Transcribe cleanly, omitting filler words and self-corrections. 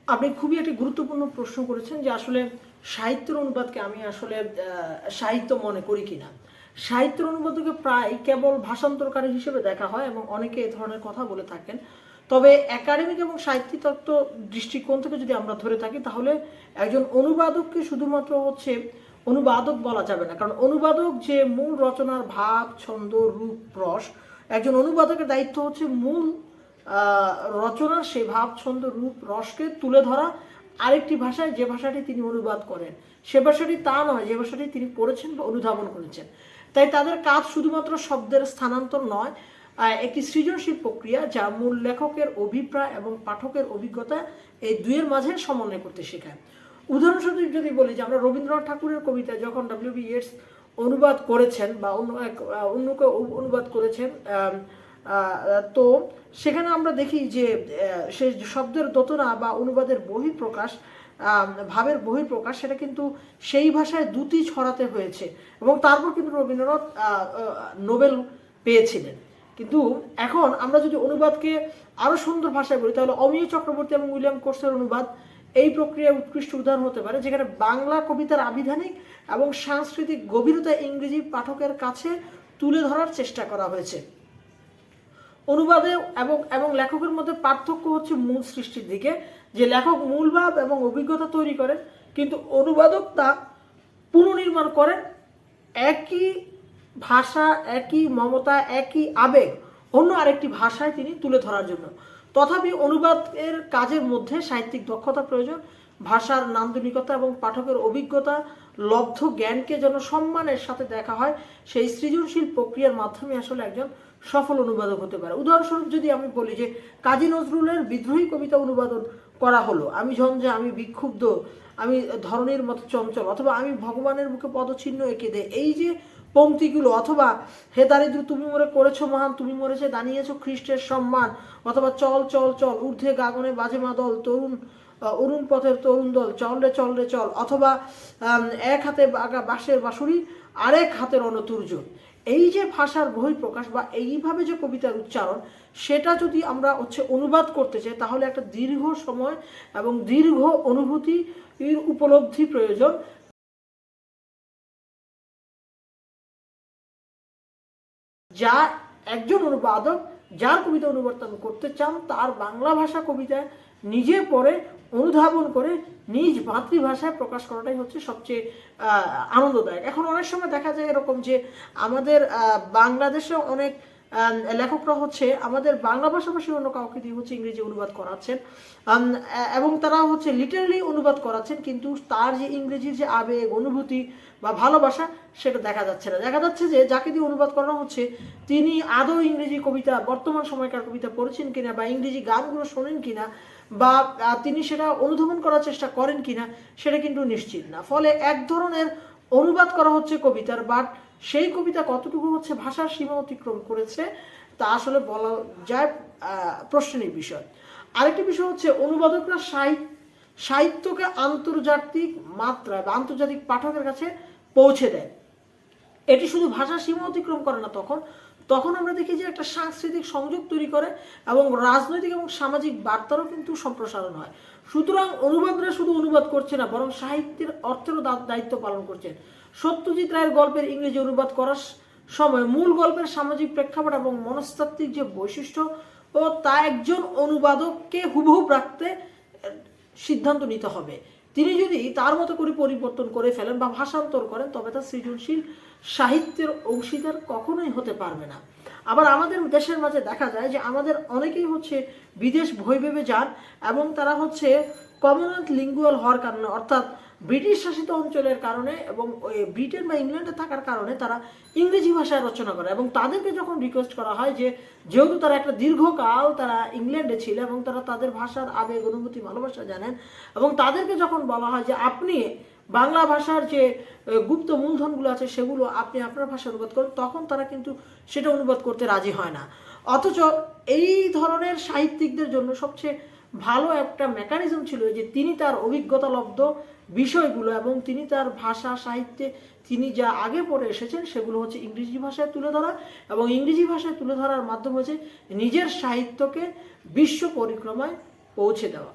আপনি খুবই একটি গুরুত্বপূর্ণ প্রশ্ন করেছেন যে আসলে সাহিত্যের অনুবাদকে আমি আসলে সাহিত্য মনে করি কিনা। সাহিত্যের অনুবাদকে প্রায় কেবল ভাষান্তরকারী হিসেবে দেখা হয় এবং অনেকে এ ধরনের কথা বলে থাকেন। তবে একাডেমিক এবং সাহিত্যিক তত্ত্ব দৃষ্টিকোণ থেকে যদি আমরা ধরে থাকি তাহলে একজন অনুবাদককে শুধুমাত্র অনুবাদক বলা যাবে না, কারণ অনুবাদক যে মূল রচনার ভাব, ছন্দ, রূপ, রস, একজন অনুবাদকের দায়িত্ব হচ্ছে মূল রচনার সেই ভাব, ছন্দ, রূপ, রসকে তুলে ধরা আরেকটি ভাষায়, যে ভাষাটি তিনি অনুবাদ করেন সে ভাষাটি তা নয় যে ভাষাটি তিনি পড়েছেন বা অনুধাবন করেছেন। তাই তাদের কাজ শুধুমাত্র শব্দের স্থানান্তর নয়, একটি সৃজনশীল প্রক্রিয়া যা মূল লেখকের অভিপ্রায় এবং পাঠকের অভিজ্ঞতা এই দুইয়ের মাঝে সমন্বয় করতে শেখায়। উদাহরণস্বরূপ যদি বলি যে আমরা রবীন্দ্রনাথ ঠাকুরের কবিতা যখন ডব্লিউ.বি. ইয়েটস অনুবাদ করেছেন বা অন্য কেউ অনুবাদ করেছেন, তো সেখানে আমরা দেখি যে সে শব্দের দোতনা বা অনুবাদের বহিঃপ্রকাশ, ভাবের বহিঃপ্রকাশ, সেটা কিন্তু সেই ভাষায় দ্যুতি ছড়াতে হয়েছে এবং তারপর কিন্তু রবীন্দ্রনাথ নোবেল পেয়েছিলেন। কিন্তু এখন আমরা যদি অনুবাদকে আরও সুন্দর ভাষায় বলি তাহলে অমিয় চক্রবর্তী এবং উইলিয়াম কোর্সের অনুবাদ এই প্রক্রিয়ায় উৎকৃষ্ট উদাহরণ হতে পারে, যেখানে বাংলা কবিতার আবিধানিক এবং সাংস্কৃতিক গভীরতা ইংরেজি পাঠকের কাছে তুলে ধরার চেষ্টা করা হয়েছে। অনুবাদে এবং লেখকের মধ্যে পার্থক্য হচ্ছে মূল সৃষ্টির দিকে, যে লেখক মূল ভাব এবং অভিজ্ঞতা তৈরি করেন, কিন্তু অনুবাদক তা পুনর্নির্মাণ করেন একই ভাষা, একই মমতা, একই আবেগ অন্য আরেকটি ভাষায় তিনি তুলে ধরার জন্য। তথাপি অনুবাদের কাজের মধ্যে সাহিত্যিক দক্ষতা প্রয়োজন, ভাষার নান্দনিকতা এবং পাঠকের অভিজ্ঞতা লব্ধ জ্ঞানকে যেন সম্মানের সাথে দেখা হয়, সেই সৃজনশীল প্রক্রিয়ার মাধ্যমে আসলে একজন সফল অনুবাদক হতে পারে। উদাহরণস্বরূপ যদি আমি বলি যে কাজী নজরুলের বিদ্রোহী কবিতা অনুবাদন করা হলো, আমি ঝঞ্ঝা, আমি বিক্ষুব্ধ, আমি ধরনের মতো চঞ্চল, অথবা আমি ভগবানের মুখে পদচিহ্ন এঁকে দে, এই যে পংক্তিগুলো, অথবা হে দারিদ্র তুমি মরে করেছো মহান, তুমি মরেছে দাঁড়িয়েছো খ্রিস্টের সম্মান, অথবা চল চল চল ঊর্ধ্বে গাগনে বাজে মাদল, অরুণ পথের তরুণ দল, চল রে চল রে চল, অথবা এক হাতে বাঁশের বাঁশুরি, আরেক হাতের অনতুর্য, এই যে ভাষার বহিঃপ্রকাশ বা এইভাবে যে কবিতার উচ্চারণ, সেটা যদি আমরা অনুবাদ করতে চাই তাহলে একটা দীর্ঘ সময় এবং দীর্ঘ অনুভূতির উপলব্ধি প্রয়োজন, যা একজন অনুবাদক যার কবিতা অনুবর্তন করতে চান তার বাংলা ভাষা কবিতা নিজে পড়ে অনুধাবন করে নিজ মাতৃভাষায় প্রকাশ করাটাই হচ্ছে সবচেয়ে আনন্দদায়ক। এখন অনেক সময় দেখা যায় এরকম যে আমাদের বাংলাদেশে অনেক লেখকরা আমাদের বাংলা ভাষাভাষী অন্য কাউকে দিয়ে ইংরেজি অনুবাদ করাচ্ছেন এবং তারা লিটারালি অনুবাদ করাচ্ছেন, কিন্তু তার যে ইংরেজির যে আবেগ, অনুভূতি বা ভালোবাসা সেটা দেখা যাচ্ছে না। দেখা যাচ্ছে যে যাকে দিয়ে অনুবাদ করানো হচ্ছে তিনি আদৌ ইংরেজি কবিতা, বর্তমান সময়কার কবিতা পড়েছেন কিনা বা ইংরেজি গানগুলো শোনেন কিনা বা তিনি সেটা অনুধাবন করার চেষ্টা করেন কিনা সেটা কিন্তু নিশ্চিত না। ফলে এক ধরনের অনুবাদ করা হচ্ছে কবিতার, বাট সেই কবিতা কতটুকু ভাষার সীমা অতিক্রম করেছে তা আসলে বলা যায় প্রশ্নের বিষয়। আরেকটি বিষয় অনুবাদকরা সাহিত্যকে আন্তর্জাতিক মাত্রায় বা আন্তর্জাতিক পাঠকের কাছে পৌঁছে দেয়। এটি শুধু ভাষার সীমা অতিক্রম করে না, তখন আমরা দেখি যে একটা সাংস্কৃতিক সংযোগ তৈরি করে এবং রাজনৈতিক এবং সামাজিক বার্তারও কিন্তু সম্প্রসারণ হয়। সুতরাং অনুবাদরা শুধু অনুবাদ করছে না, বরং সাহিত্যের অর্থেরও দায়িত্ব পালন করছেন। সত্যজিৎ রায়ের গল্পের ইংরেজি অনুবাদ করার সময় মূল গল্পের সামাজিক প্রেক্ষাপট এবং মনস্তাত্ত্বিক যে বৈশিষ্ট্য ও তা একজন অনুবাদককে হুবহুব রাখতে সিদ্ধান্ত নিতে হবে। তিনি যদি তার মতো করে পরিবর্তন করে ফেলেন বা ভাষান্তর করেন তবে তা সৃজনশীল সাহিত্যের অংশীদার কখনোই হতে পারবে না। আবার আমাদের দেশের মাঝে দেখা যায় যে আমাদের অনেকেই বিদেশ ভয় ভেবে যান এবং তারা কমনওয়েলথ লিঙ্গুয়াল হওয়ার কারণে, অর্থাৎ ব্রিটিশ শাসিত অঞ্চলের কারণে এবং ব্রিটেন বা ইংল্যান্ডে থাকার কারণে তারা ইংরেজি ভাষায় রচনা করে এবং তাদেরকে যখন রিকোয়েস্ট করা হয় যে যেহেতু তারা একটা দীর্ঘকাল তারা ইংল্যান্ডে ছিল এবং তারা তাদের ভাষার আবেগ, অনুভূতি, ভালোবাসা জানেন, এবং তাদেরকে যখন বলা হয় যে আপনি বাংলা ভাষার যে গুপ্ত মূলধনগুলো আছে সেগুলো আপনি আপনার ভাষায় অনুবাদ করুন, তখন তারা কিন্তু সেটা অনুবাদ করতে রাজি হয় না। অথচ এই ধরনের সাহিত্যিকদের জন্য সবচেয়ে ভালো একটা মেকানিজম ছিল যে তিনি তার অভিজ্ঞতালব্ধ বিষয়গুলো এবং তিনি তার ভাষা সাহিত্যে তিনি যা আগে পড়ে এসেছেন সেগুলো ইংরেজি ভাষায় তুলে ধরা এবং ইংরেজি ভাষায় তুলে ধরার মাধ্যমে নিজের সাহিত্যকে বিশ্ব পরিক্রমায় পৌঁছে দেওয়া।